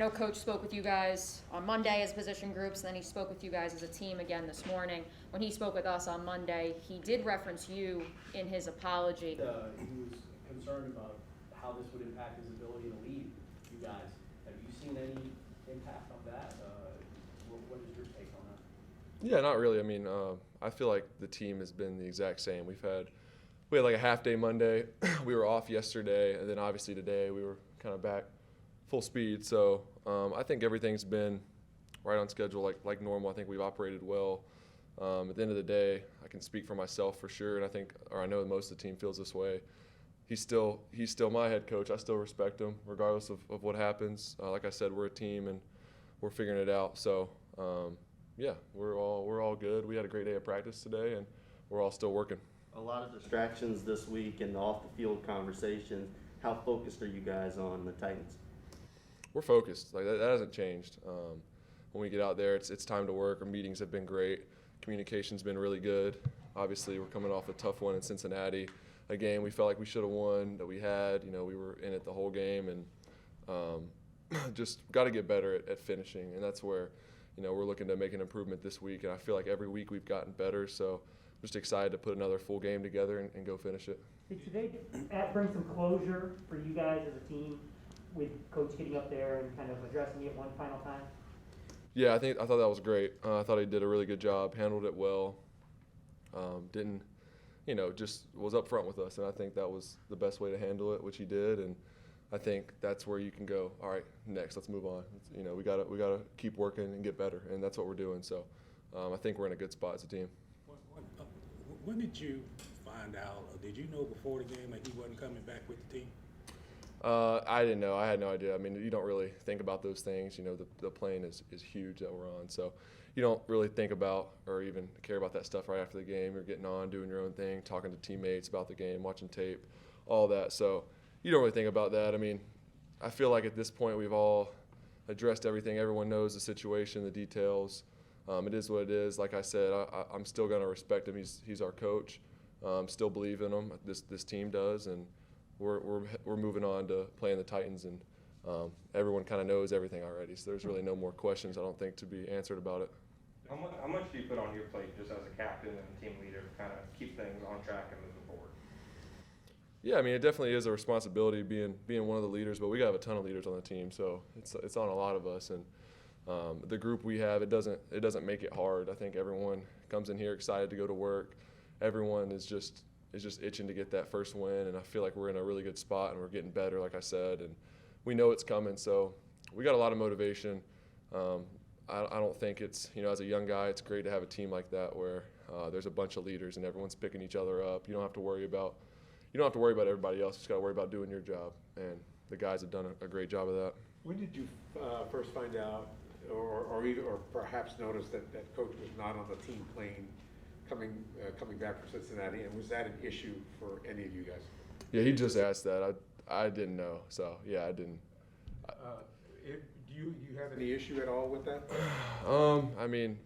know Coach spoke with you guys on Monday as position groups, and then he spoke with you guys as a team again this morning. When he spoke with us on Monday, he did reference you in his apology. He was concerned about how this would impact his ability to lead you guys. Have you seen any impact of that? What is your take on that? Yeah, not really. I mean, I feel like the team has been the exact same. We had like a half day Monday. We were off yesterday, and then obviously today we were kind of back full speed. So I think everything's been right on schedule, like normal. I think we've operated well. At the end of the day, I can speak for myself for sure, and I know most of the team feels this way. He's still my head coach. I still respect him regardless of what happens. Like I said, we're a team and we're figuring it out. So yeah, we're all good. We had a great day of practice today, and we're all still working. A lot of distractions this week and off the field conversations. How focused are you guys on the Titans? We're focused. Like that hasn't changed. When we get out there, it's time to work. Our meetings have been great. Communication's been really good. Obviously, we're coming off a tough one in Cincinnati, a game we felt like we should have won, that we had. We were in it the whole game, and just got to get better at finishing. And that's where, we're looking to make an improvement this week. And I feel like every week we've gotten better. So I'm just excited to put another full game together and go finish it. Did today bring some closure for you guys as a team with Coach getting up there and kind of addressing it one final time? Yeah, I thought that was great. I thought he did a really good job, handled it well. Didn't, just was up front with us, and I think that was the best way to handle it, which he did. And I think that's where you can go. All right, next, let's move on. We gotta keep working and get better, and that's what we're doing. So I think we're in a good spot as a team. When did you find out, or did you know before the game that he wasn't coming back with the team? I didn't know. I had no idea. I mean, you don't really think about those things. The plane is huge that we're on. So you don't really think about or even care about that stuff right after the game. You're getting on, doing your own thing, talking to teammates about the game, watching tape, all that. So you don't really think about that. I mean, I feel like at this point we've all addressed everything. Everyone knows the situation, the details. It is what it is. Like I said, I'm still going to respect him. He's our coach. Still believe in him. This team does, and we're moving on to playing the Titans, and everyone kind of knows everything already. So there's really no more questions, I don't think, to be answered about it. How much do you put on your plate just as a captain and a team leader to kind of keep things on track and moving forward? Yeah, I mean, it definitely is a responsibility being one of the leaders, but we got a ton of leaders on the team, so it's on a lot of us. And the group we have, it doesn't make it hard. I think everyone comes in here excited to go to work. Everyone is just itching to get that first win, and I feel like we're in a really good spot, and we're getting better, like I said, and we know it's coming. So we got a lot of motivation. I don't think it's, as a young guy, it's great to have a team like that where there's a bunch of leaders and everyone's picking each other up. You don't have to worry about everybody else. You just got to worry about doing your job, and the guys have done a great job of that. When did you first find out, or perhaps notice that Coach was not on the team plane coming back from Cincinnati, and was that an issue for any of you guys? Yeah, he just asked that. I didn't know, so yeah, I didn't. Do you have any issue at all with that? I mean,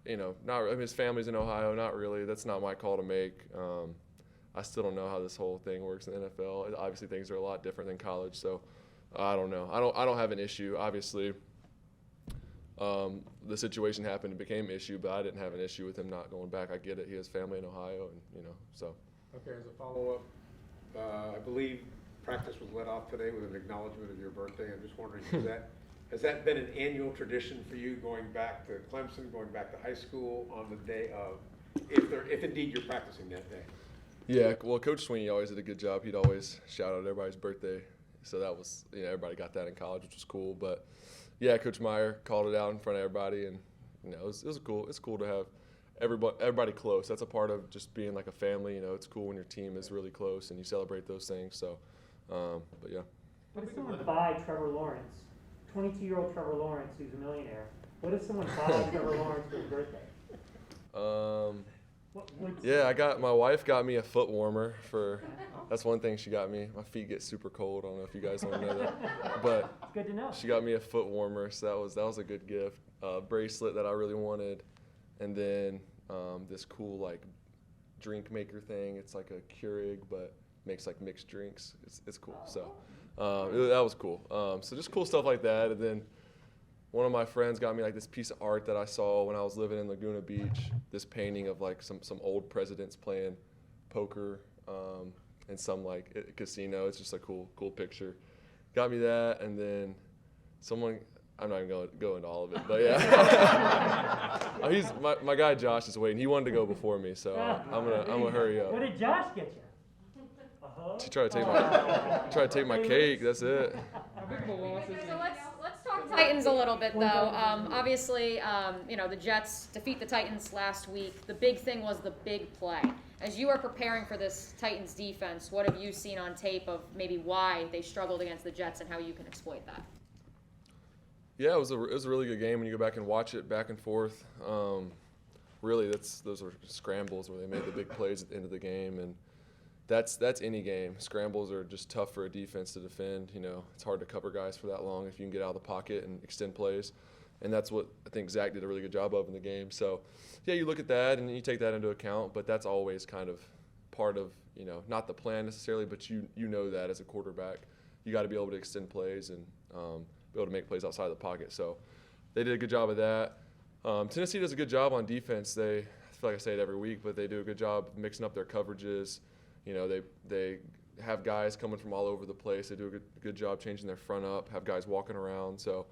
his family's in Ohio. Not really. That's not my call to make. I still don't know how this whole thing works in the NFL. Obviously, things are a lot different than college, so I don't know. I don't have an issue. Obviously, the situation happened and became an issue, but I didn't have an issue with him not going back. I get it. He has family in Ohio, and so. Okay, as a follow-up, I believe practice was let off today with an acknowledgement of your birthday. I'm just wondering, has that been an annual tradition for you, going back to Clemson, going back to high school on the day of, if indeed you're practicing that day? Yeah, well, Coach Sweeney always did a good job. He'd always shout out everybody's birthday. So that was, everybody got that in college, which was cool. But yeah, Coach Meyer called it out in front of everybody, and it was cool. It's cool to have everybody close. That's a part of just being like a family. It's cool when your team is really close and you celebrate those things. So, but yeah. What if someone buy Trevor Lawrence, 22-year-old Trevor Lawrence, who's a millionaire? What if someone buys Trevor Lawrence for his birthday? Yeah, my wife got me a foot warmer for. That's one thing she got me. My feet get super cold. I don't know if you guys want to know that, but it's good to know. She got me a foot warmer, so that was a good gift. Bracelet that I really wanted, and then this cool drink maker thing. It's like a Keurig, but makes like mixed drinks. It's cool. So That was cool. So just cool stuff like that. And then one of my friends got me like this piece of art that I saw when I was living in Laguna Beach. This painting of like some old presidents playing poker in some like casino. It's just a cool picture. Got me that, and then someone. I'm not even going to go into all of it, but yeah. He's my guy Josh is waiting. He wanted to go before me, so I'm gonna hurry up. What did Josh get you? He tried to take my cake. That's it. So let's talk Titans a little bit, though. Obviously, the Jets defeat the Titans last week. The big thing was the big play. As you are preparing for this Titans defense, what have you seen on tape of maybe why they struggled against the Jets and how you can exploit that? Yeah, it was a really good game when you go back and watch it back and forth. Really, those are scrambles where they made the big plays at the end of the game, and that's any game. Scrambles are just tough for a defense to defend. It's hard to cover guys for that long if you can get out of the pocket and extend plays, and that's what I think Zach did a really good job of in the game. So, yeah, you look at that and you take that into account, but that's always kind of part of not the plan necessarily, but you know that as a quarterback, you got to be able to extend plays and be able to make plays outside of the pocket. So they did a good job of that. Tennessee does a good job on defense. I feel like I say it every week, but they do a good job mixing up their coverages. They have guys coming from all over the place. They do a good job changing their front up, have guys walking around. So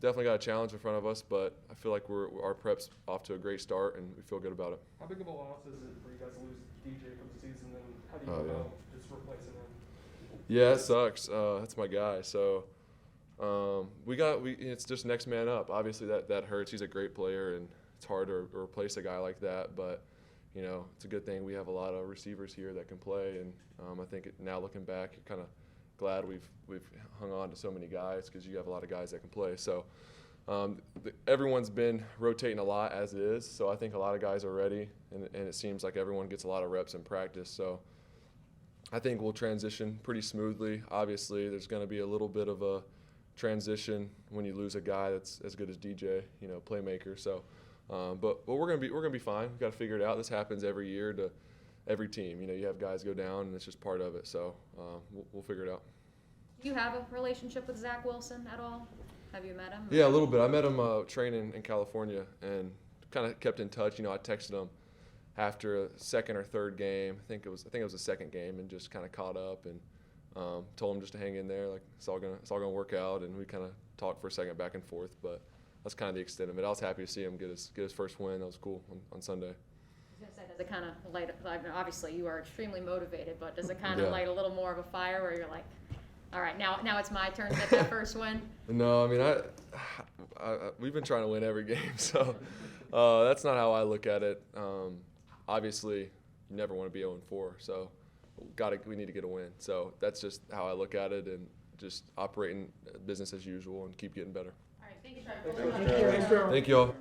definitely got a challenge in front of us, but I feel like our prep's off to a great start, and we feel good about it. How big of a loss is it for you guys to lose DJ for the season, and how do you go about just replacing him? Yeah, it sucks. That's my guy. So it's just next man up. Obviously that hurts. He's a great player, and it's hard to replace a guy like that. But it's a good thing we have a lot of receivers here that can play. And I think now looking back, you're kind of glad we've hung on to so many guys because you have a lot of guys that can play. So everyone's been rotating a lot as it is. So I think a lot of guys are ready, and it seems like everyone gets a lot of reps in practice. So I think we'll transition pretty smoothly. Obviously, there's going to be a little bit of a transition when you lose a guy that's as good as DJ, playmaker. So, but we're gonna be fine. We've got to figure it out. This happens every year to every team. You have guys go down, and it's just part of it. So we'll figure it out. Do you have a relationship with Zach Wilson at all? Have you met him? Yeah, a little bit. I met him training in California, and kind of kept in touch. I texted him after a second or third game. I think it was the second game, and just kind of caught up and told him just to hang in there. Like it's all gonna work out, and we kind of talked for a second back and forth. But that's kind of the extent of it. I was happy to see him get his first win. That was cool on Sunday. I was gonna say, does it kind of light? Obviously, you are extremely motivated, but does it kind of light a little more of a fire where you're like, all right, now it's my turn to get that first win? No, I mean we've been trying to win every game, so that's not how I look at it. Obviously, you never want to be 0-4, so we need to get a win. So that's just how I look at it, and just operating business as usual and keep getting better. All right, thank you, Trevor. Thank you all.